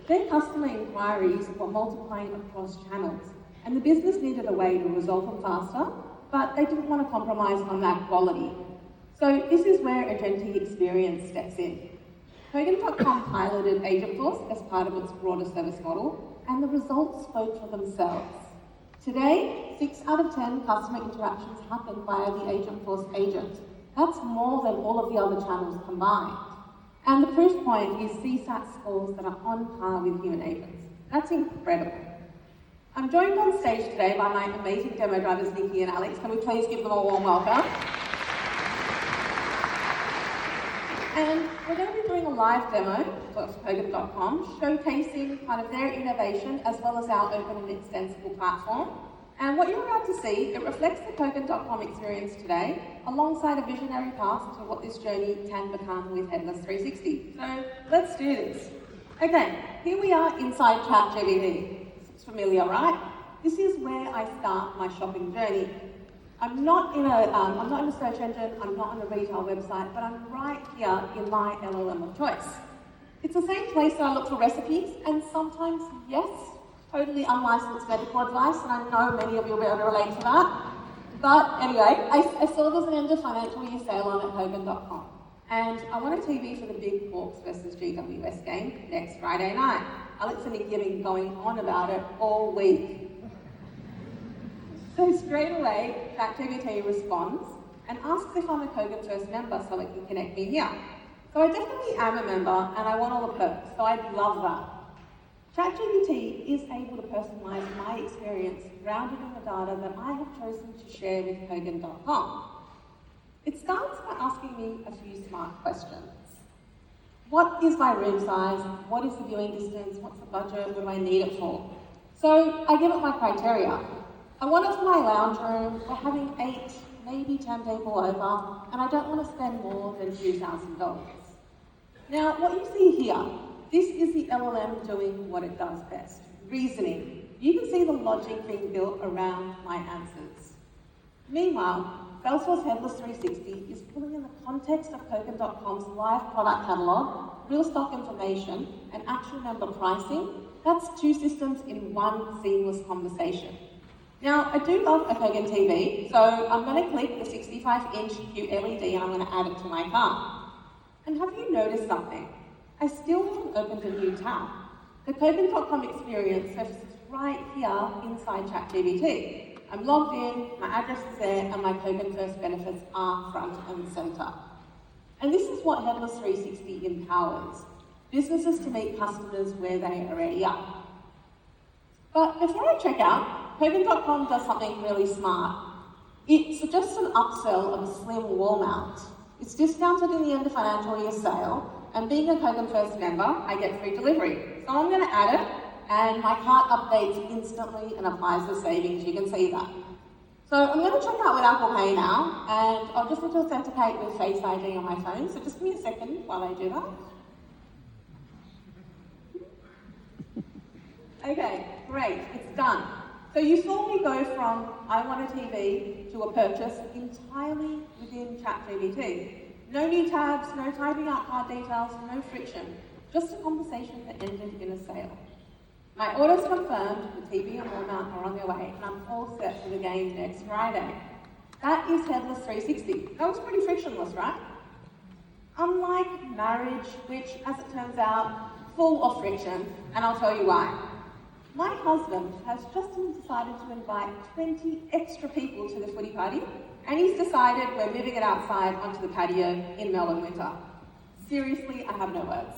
Their customer inquiries were multiplying across channels, and the business needed a way to resolve them faster, but they didn't want to compromise on that quality. So this is where Agentforce Experience steps in. Kogan.com piloted Agentforce as part of its broader service model, and the results spoke for themselves. Today, 6 out of 10 customer interactions happen via the Agentforce agent. That's more than all of the other channels combined. And the proof point is CSAT scores that are on par with human agents. That's incredible. I'm joined on stage today by my amazing demo drivers, Nikki and Alex. Can we please give them a warm welcome? And we're going to be doing a live demo for Kogan.com, showcasing kind of their innovation as well as our open and extensible platform. And what you're about to see, it reflects the Kogan.com experience today, alongside a visionary path to what this journey can become with Headless 360. So let's do this. Okay, here we are inside ChatGPT. It's familiar, right? This is where I start my shopping journey. I'm not in a search engine, I'm not on a retail website, but I'm right here in my LLM of choice. It's the same place that I look for recipes, and sometimes, yes, totally unlicensed medical advice, and I know many of you will be able to relate to that. But anyway, I saw there's an end of financial year sale on at Kogan.com, and I want a TV for the big Hawks versus GWS game next Friday night. Alex and Nikki have been going on about it all week. So straight away, ChatGPT responds and asks if I'm a Kogan First member so it can connect me here. So I definitely am a member, and I want all the perks, so I'd love that. ChatGPT is able to personalize my experience grounded in the data that I have chosen to share with Kogan.com. It starts by asking me a few smart questions. What is my room size? What is the viewing distance? What's the budget? What do I need it for? So I give it my criteria. I want it for my lounge room. We're having 8, maybe 10 people over, and I don't want to spend more than $2,000. Now, what you see here, this is the LLM doing what it does best, reasoning. You can see the logic being built around my answers. Meanwhile, Salesforce Headless 360 is pulling in the context of Kogan.com's live product catalog, real stock information, and actual member pricing. That's 2 systems in one seamless conversation. Now, I do love a Kogan TV, so I'm going to click the 65-inch QLED and I'm going to add it to my cart. And have you noticed something? I still haven't opened a new tab. The Kogan.com experience surfaces right here inside ChatGPT. I'm logged in, my address is there, and my Kogan First benefits are front and center. And this is what Headless 360 empowers: businesses to meet customers where they already are. But before I check out, Kogan.com does something really smart. It suggests an upsell of a slim wall mount. It's discounted in the end of financial year sale, and being a Kogan First member, I get free delivery. So I'm going to add it, and my cart updates instantly and applies the savings. You can see that. So I'm going to check out with Apple Pay now, and I'll just need to authenticate with Face ID on my phone. So just give me a second while I do that. Okay, great, it's done. So you saw me go from I want a TV to a purchase entirely within ChatGPT. No new tabs, no typing out card details, no friction. Just a conversation that ended in a sale. My order's confirmed, the TV and wall mount are on their way, and I'm all set for the game next Friday. That is Headless 360. That was pretty frictionless, right? Unlike marriage, which, as it turns out, full of friction, and I'll tell you why. My husband has just decided to invite 20 extra people to the footy party, and he's decided we're moving it outside onto the patio in Melbourne winter. Seriously, I have no words.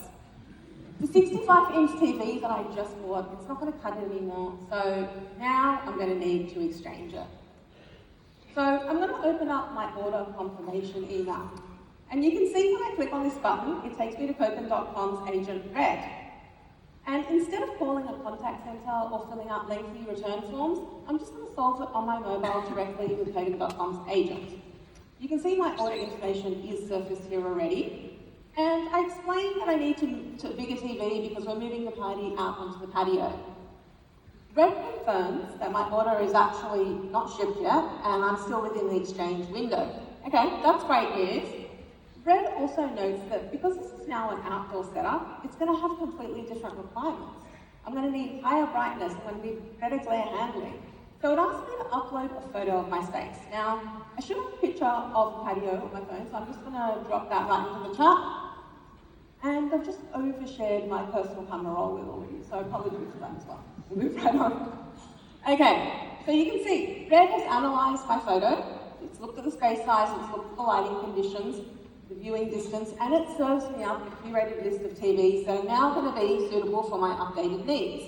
The 65-inch TV that I just bought, it's not going to cut it anymore, so now I'm going to need to exchange it. So I'm going to open up my order confirmation email. And you can see when I click on this button, it takes me to Kogan.com's Agent Red. And instead of calling a contact center or filling out lengthy return forms, I'm just going to solve it on my mobile directly with Kogan.com's agent. You can see my order information is surfaced here already. And I explained that I need to bigger TV because we're moving the party out onto the patio. Red confirms that my order is actually not shipped yet, and I'm still within the exchange window. Okay, that's great news. Red also notes that because this is now an outdoor setup, it's going to have completely different requirements. I'm going to need higher brightness, I'm going to need better glare handling. So it asked me to upload a photo of my space. Now, I should have a picture of the patio on my phone, so I'm just going to drop that right into the chat. And I've just overshared my personal camera roll with all of you, so apologies for that as well. We'll move right on. Okay, so you can see, Red has analysed my photo. It's looked at the space size, it's looked at the lighting conditions, the viewing distance, and it serves me up a curated list of TVs that are now going to be suitable for my updated needs.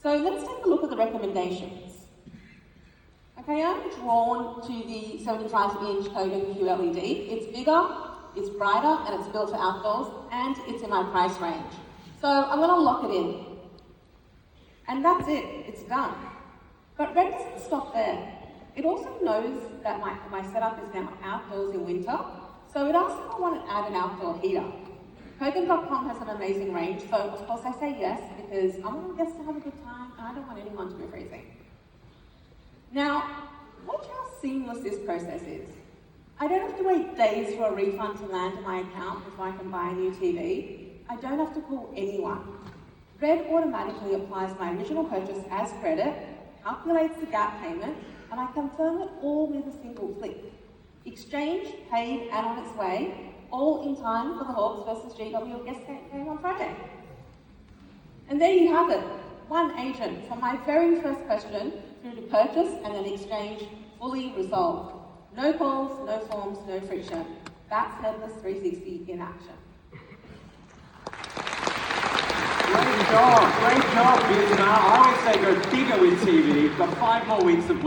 So let's take a look at the recommendations. Okay, I'm drawn to the 75-inch Kogan QLED. It's bigger, it's brighter, and it's built for outdoors, and it's in my price range. So I'm going to lock it in. And that's it, it's done. But Red doesn't stop there. It also knows that my setup is now outdoors in winter, so it asks if I want to add an outdoor heater. Kogan.com has an amazing range, so of course I say yes, because I want guests to have a good time, and I don't want anyone to be freezing. Now, watch how seamless this process is. I don't have to wait days for a refund to land in my account before I can buy a new TV. I don't have to call anyone. Red automatically applies my original purchase as credit, calculates the gap payment, and I confirm it all with a single click. Exchange, paid, and on its way, all in time for the Hawks versus GW guest game on Friday. And there you have it, one agent from my very first question through to purchase and then exchange fully resolved. No calls, no forms, no friction. That's Headless 360 in action. Great job, Vietnam. I would say go bigger with TV. You've got 5 more weeks of